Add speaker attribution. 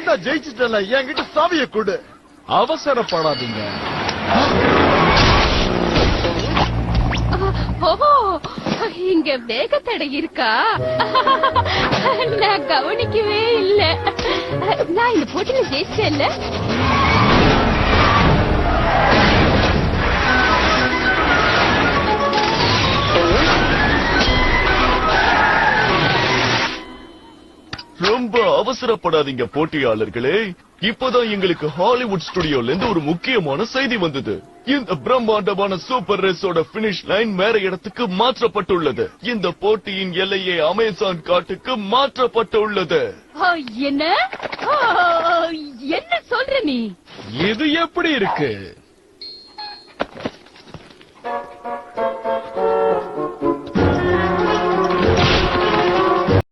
Speaker 1: நான் ஜெயிச்சிட்டல, என்கிட்ட சாவிய கொடு.
Speaker 2: அவசரப்படாதீங்க.
Speaker 3: இங்க வேகத்தடை இருக்கா? நான் கவனிக்கவே இல்ல. நான் இந்த போட்டியில ஜெயிச்சேன்ல.
Speaker 4: ரொம்ப அவசரப்படாதீங்க போட்டியாளர்களே. இப்பதான் எங்களுக்கு ஹாலிவுட் ஸ்டுடியோல இருந்து ஒரு முக்கியமான செய்தி வந்தது. இந்த பிரம்மாண்டமான சூப்பர் ரேஸோட பினிஷ் லைன் வேற இடத்துக்கு மாற்றப்பட்டுள்ளது. இந்த போட்டியின் எல்லையை அமேசான் காட்டுக்கு மாற்றப்பட்டுள்ளது.
Speaker 3: என்ன என்ன சொல்ற நீ?
Speaker 2: இது எப்படி இருக்கு?